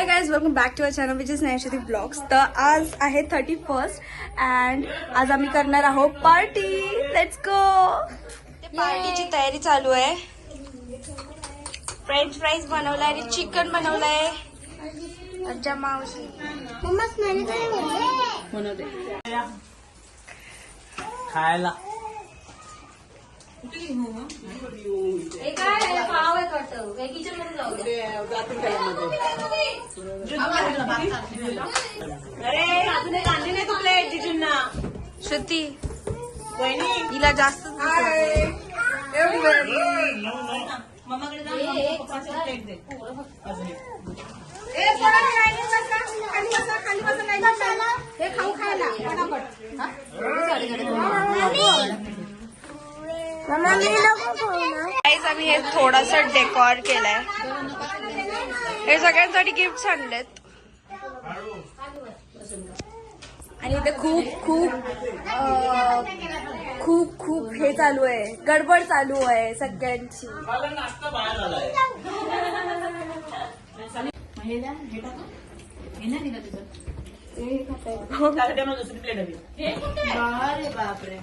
High guys, welcome back to our channel which is Naishruti blogs. तर आज आहे 31st and आज आम्ही करणार आहोत पार्टी. Let's go. पार्टीची तयारी चालू आहे. फ्रेंच फ्राईज बनवलाय आणि चिकन बनवलंय. आमच्या मावशी खायला श्रुती हिला जास्त आम्ही हे थोडासा डेकोर केलाय. हे सगळ्यांसाठी गिफ्ट आणलेत आणि इथे खूप खूप खूप खूप हे चालू आहे, गडबड चालू आहे सगळ्यांची.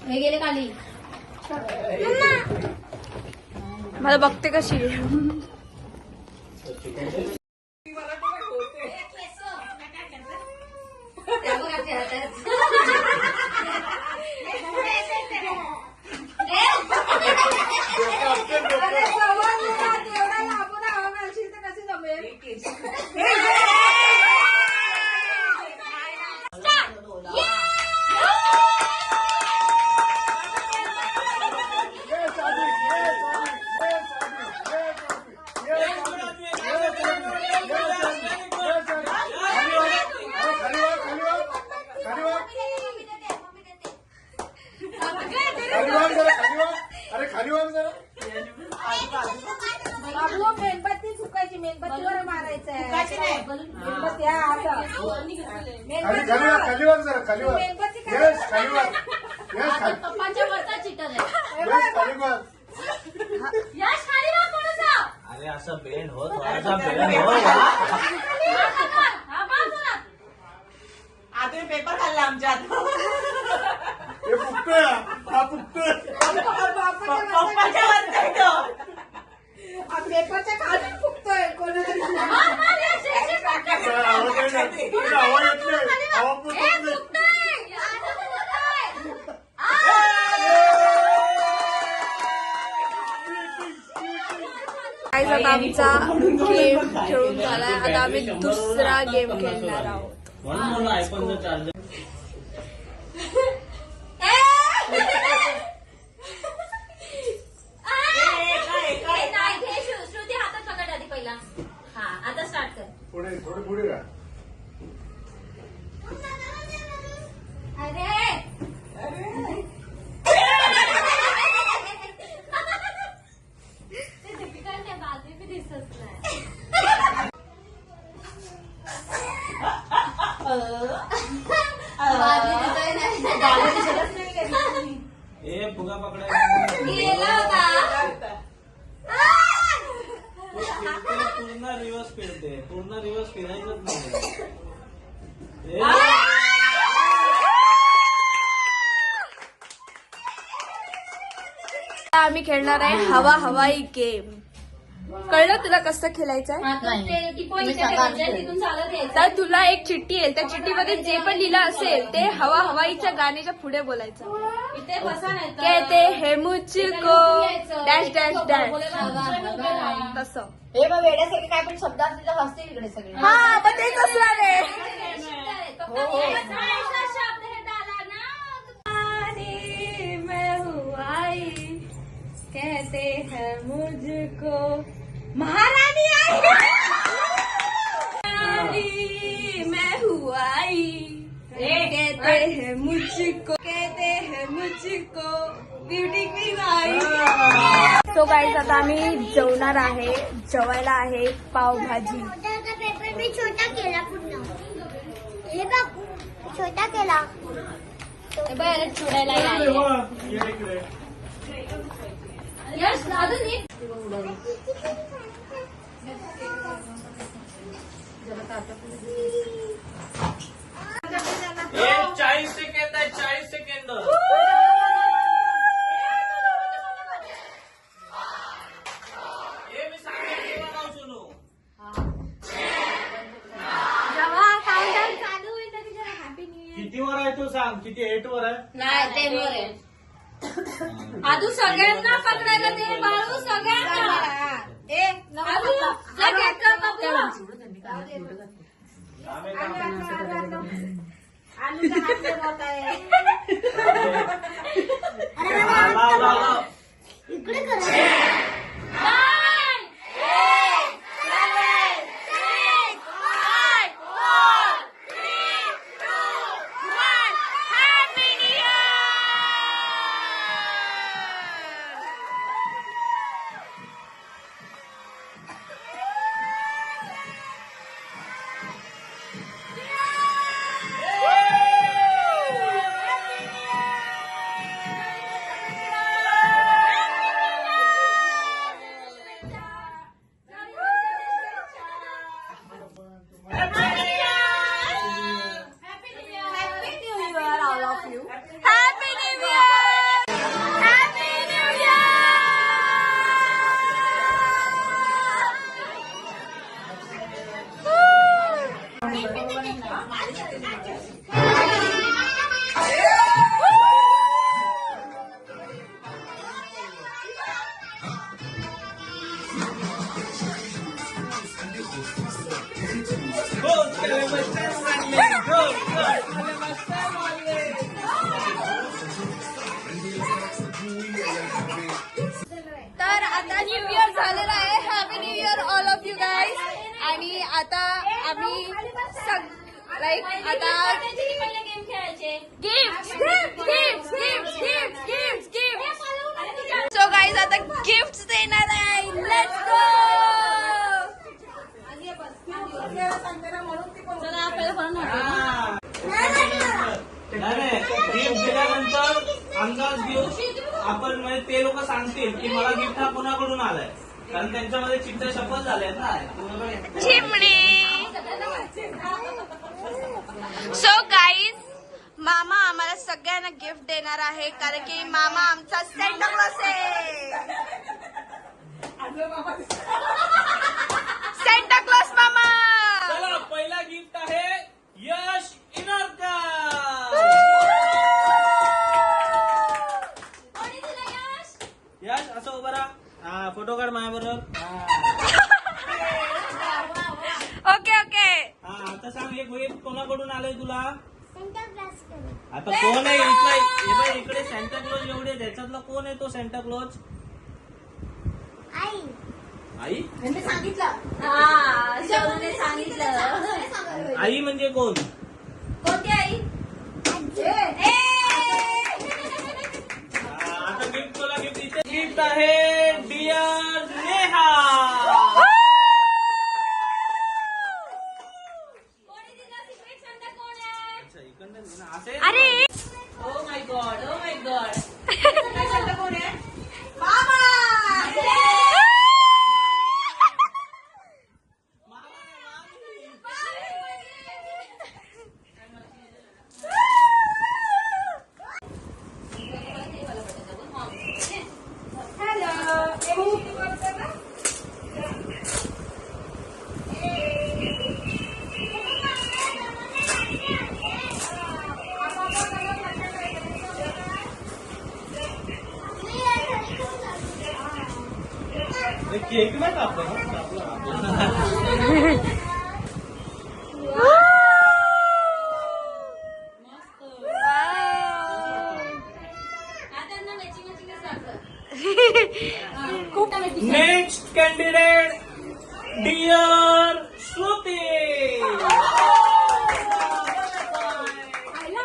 हे गेले खाली. मला बघते कशी मेणबत्ती चुकायची, मेणबत्तीवर मारायचं आहे. पप्पांच्या वरचा चिटर आहे. अरे असं बेंड हो, थोडासा बेंड हो. आता पेपर खाल्ला आमच्या पप्पाच्या वरचा येतो. पेपरच्या खाली फुकतोय कोणतरी. आता आमचा गेम खेळून झालाय. आता आम्ही दुसरा गेम खेळणार आहोत. म्हणून मला आयफोनचं चार्जर श्रुती हातात पकड आधी पहिला. हा आता स्टार्ट कर. पुढे थोडे पुढे का अरे ते डिफिकल्ट आहे, बाजू भी दिसत नाही. बाजू दिसत नाही. ए फुगा पकडायला गेला होता. पूर्ण रिवर्स फिरते, पूर्ण रिवर्स फिरायचंच नाही. आम्ही खेळणार आहे हवा हवाई गेम. कळलं तुला कसं खेळायचंय? तिथून चालत यायचं. तर तुला एक चिठ्ठी येईल, त्या चिठ्ठीमध्ये जे पण लिहिलं असेल ते हवा हवाईच्या गाण्याच्या पुढे बोलायचं. इथे बसा नाही तर. कहते हे मुझको डॅश डॅश डॅश तसं. हे मग वेड्यासारखे काय पण शब्द असतील तर हसतील इकडे सगळे. हा पण तेच असणार आहे. शब्द हे डाला ना. मैं हूँ आई कहते हैं मुझको महारानी आई. मैं हूँ आई कहते हैं मुझको ब्युटी क्वीन आई. तो गाईज आता आम्ही जेवणार आहे. जेवायला आहे पावभाजी. पेपर मी छोटा केला पूर्ण. हे बघ छोटा केला. छोडायला यश अजून एक 40 सेकंद आहे 40 सेकंद. मी सांगेन तेव्हा नाव सुनू. किती वर आहे तू सांग. किती 8 वर आहे. नाही 10 वर आहे. आदू सगळ्यांना पकडायला दे बाळू सगळ्यांना. आदू जा घेतलं बाबू. इकडे करा. तर आता न्यू इयर झालेला आहे. Happy new year all of you guys. आणि आता आम्ही लाईक आता गेम खेळायचे. सो गाईज आता गिफ्ट देणार आहे. Let's go. चला आपल्याला कोण नाही गिफ्ट दिल्यानंतर अंदाज घेऊ आपण. म्हणजे ते लोक सांगतील की मला गिफ्ट हा कोणाकडून आलाय. कारण त्यांच्यामध्ये चिठ्ठ्या शपथ झाल्यात ना. चिमणी. सो गाईज मामा आम्हाला सगळ्यांना गिफ्ट देणार आहे. कारण की मामा आमचा सेंटा क्लॉज आहे. सेंटा क्लॉज मामा. चला पहिला गिफ्ट आहे यश इनारकर. यश असं उभं राहा. हा फोटो काढ माझ्या बरोबर. Okay okay. हा आता सांग हे गिफ्ट कोणाकडून आलंय तुला. सेंटा क्लॉज कडे. आता कोण आहे इथला. इकडे सेंटा क्लॉज एवढे त्याच्यातला कोण आहे तो सेंटा क्लॉज. आई. आई. हा शौर्यने सांगितलं. आई म्हणजे कोण. कोणती आई. आता गिफ्ट तुला गिफ्ट इथे गिफ्ट आहे डिअर नेहा. कोणी दिला सिक्रेट सांगता कोण आहे. अच्छा इकडनं असे. अरे oh my God, oh my God. कोण आहे? केक नाही कापलं. आता ना मॅचिंग मॅचिंगच लागतं. Next candidate dear Shruti.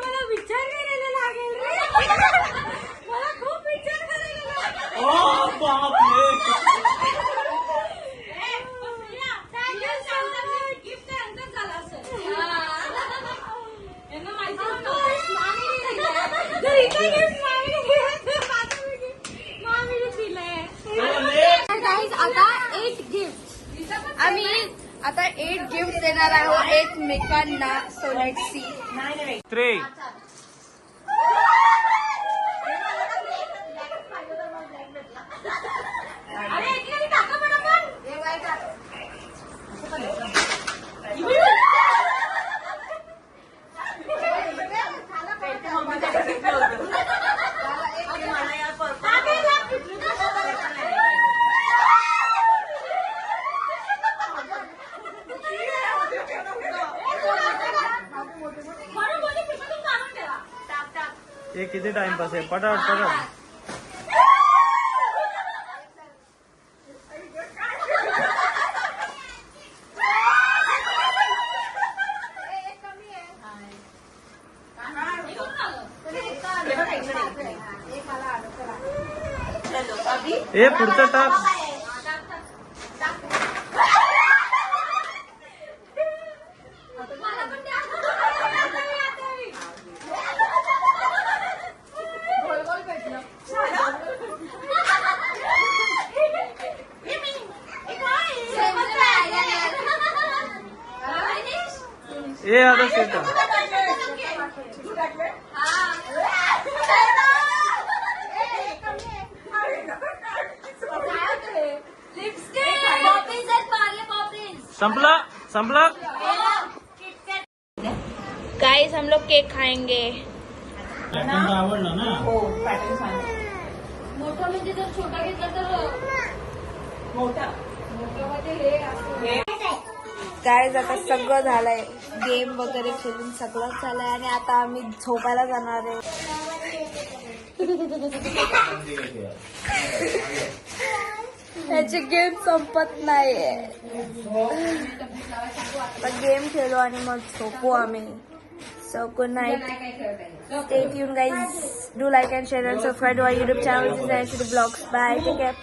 मला विचार करायला लागेल रे. मला खूप विचार करायला लागेल. ओ बापरे. देणार आहोत एकमेकांना. So let's see. 3 हे किती टाइमपास आहे? पटापट पटापट. हे पुढचं टाक. हे आता सेट. संपला संपला. गाइस हम लोग केक खाएंगे. आवडला ना. मोठा म्हणजे जर छोटा घेतला तर मोठा म्हणजे हे असं. गाइस आता सगळं झालंय. गेम वगैरे खेळून सगळंच झालंय आणि आता आम्ही झोपायला जाणार आहे. त्याची गेम संपत नाहीये. गेम खेळू आणि मग झोपू आम्ही. So good night. Stay tuned guys. Do like and share and subscribe to our YouTube channel. This is Nayashriti Vlogs. Bye. Take care.